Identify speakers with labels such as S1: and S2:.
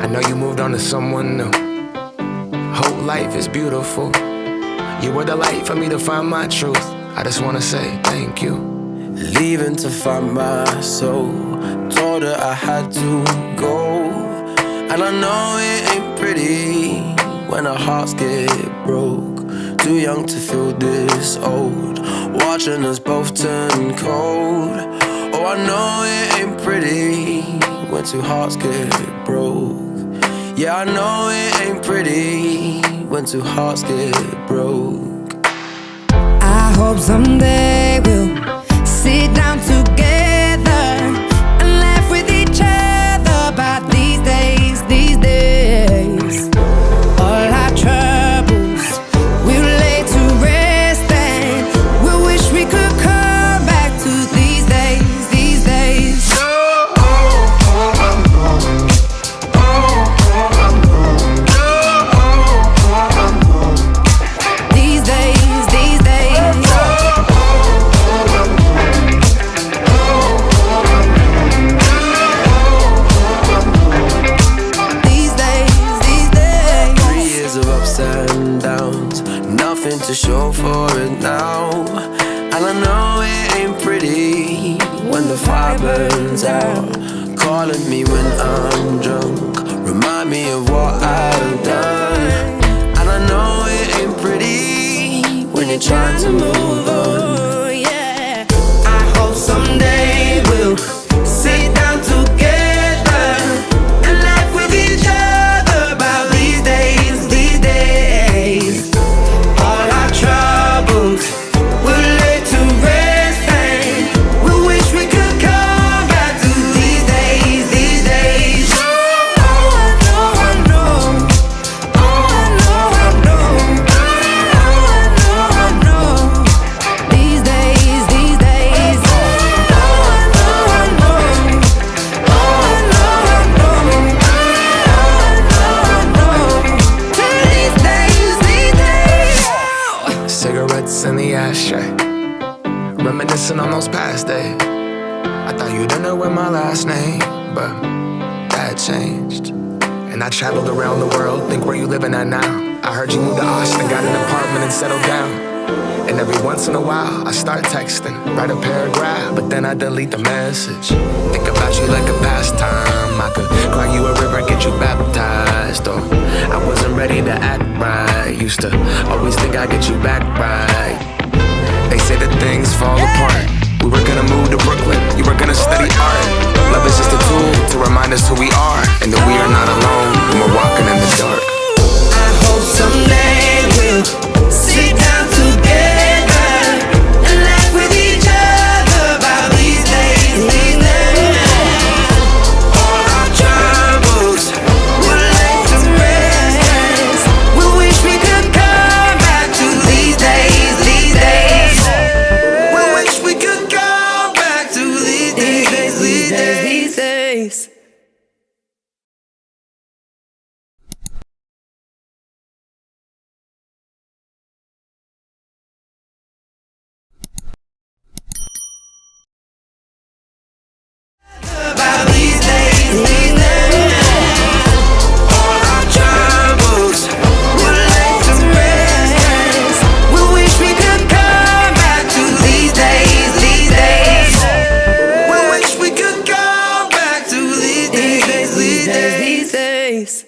S1: I know you moved on to someone new. Whole life is beautiful. You were the light for me to find my truth. I just wanna say thank you.
S2: Leaving to find my soul. Told her I had to go. And I know it ain't pretty when our hearts get broke. Too young to feel this old, watching us both turn cold. Oh, I know it ain't pretty when two hearts get broke. Yeah, I know it ain't pretty when two hearts get broke.
S3: I hope someday we'll sit down together and laugh with each other about these days, these days. All our troubles we'll lay to rest, and we'll wish we could come back to these days, these days. These days, these days. These days, these days.
S2: 3 years of ups and downs, nothing to show for it now. And I know it ain't pretty when the fire burns out. Calling me when I'm drunk, remind me of what I've done. And I know it ain't pretty when you're trying to move on.
S3: Oh, yeah. I hope someday we'll sit down together and laugh with each other about these days, these days. All our troubles we'll lay to rest, and we wish we could come back to these days, these days. Oh, I know, I know. Oh, I know, I know. Oh, I know, I know. These days, these days. Oh, I know, I know. Oh, I know, I know. Oh, I know, I know. These days, these days.
S1: Cigarettes in the ashtray, reminiscing on those past days. I thought you didn't know my last name, but that changed. And I traveled around the world, think where you living at now. I heard you moved to Austin, got an apartment and settled down. And every once in a while, I start texting, write a paragraph, but then I delete the message. Think about you like a pastime. I could cry you a river, get you baptized. Or I wasn't ready to act right. Used to always think I'd get you back right. They say that things fall apart. We were gonna move to Brooklyn, you were gonna study art. Love is just a tool to remind us who we are, and that we are not alone when we're walking in the dark.
S3: I hope someday we'll sit down together and laugh with each other about these days, these days. All our troubles we'll lay to rest. We wish we could come back to these days, these days. We wish we could come back to these days, these days, these days. About these days, these days. All our troubles we'll lay to rest. We wish we could come back to these days, these days. We wish we could come back to these days, these days, these days.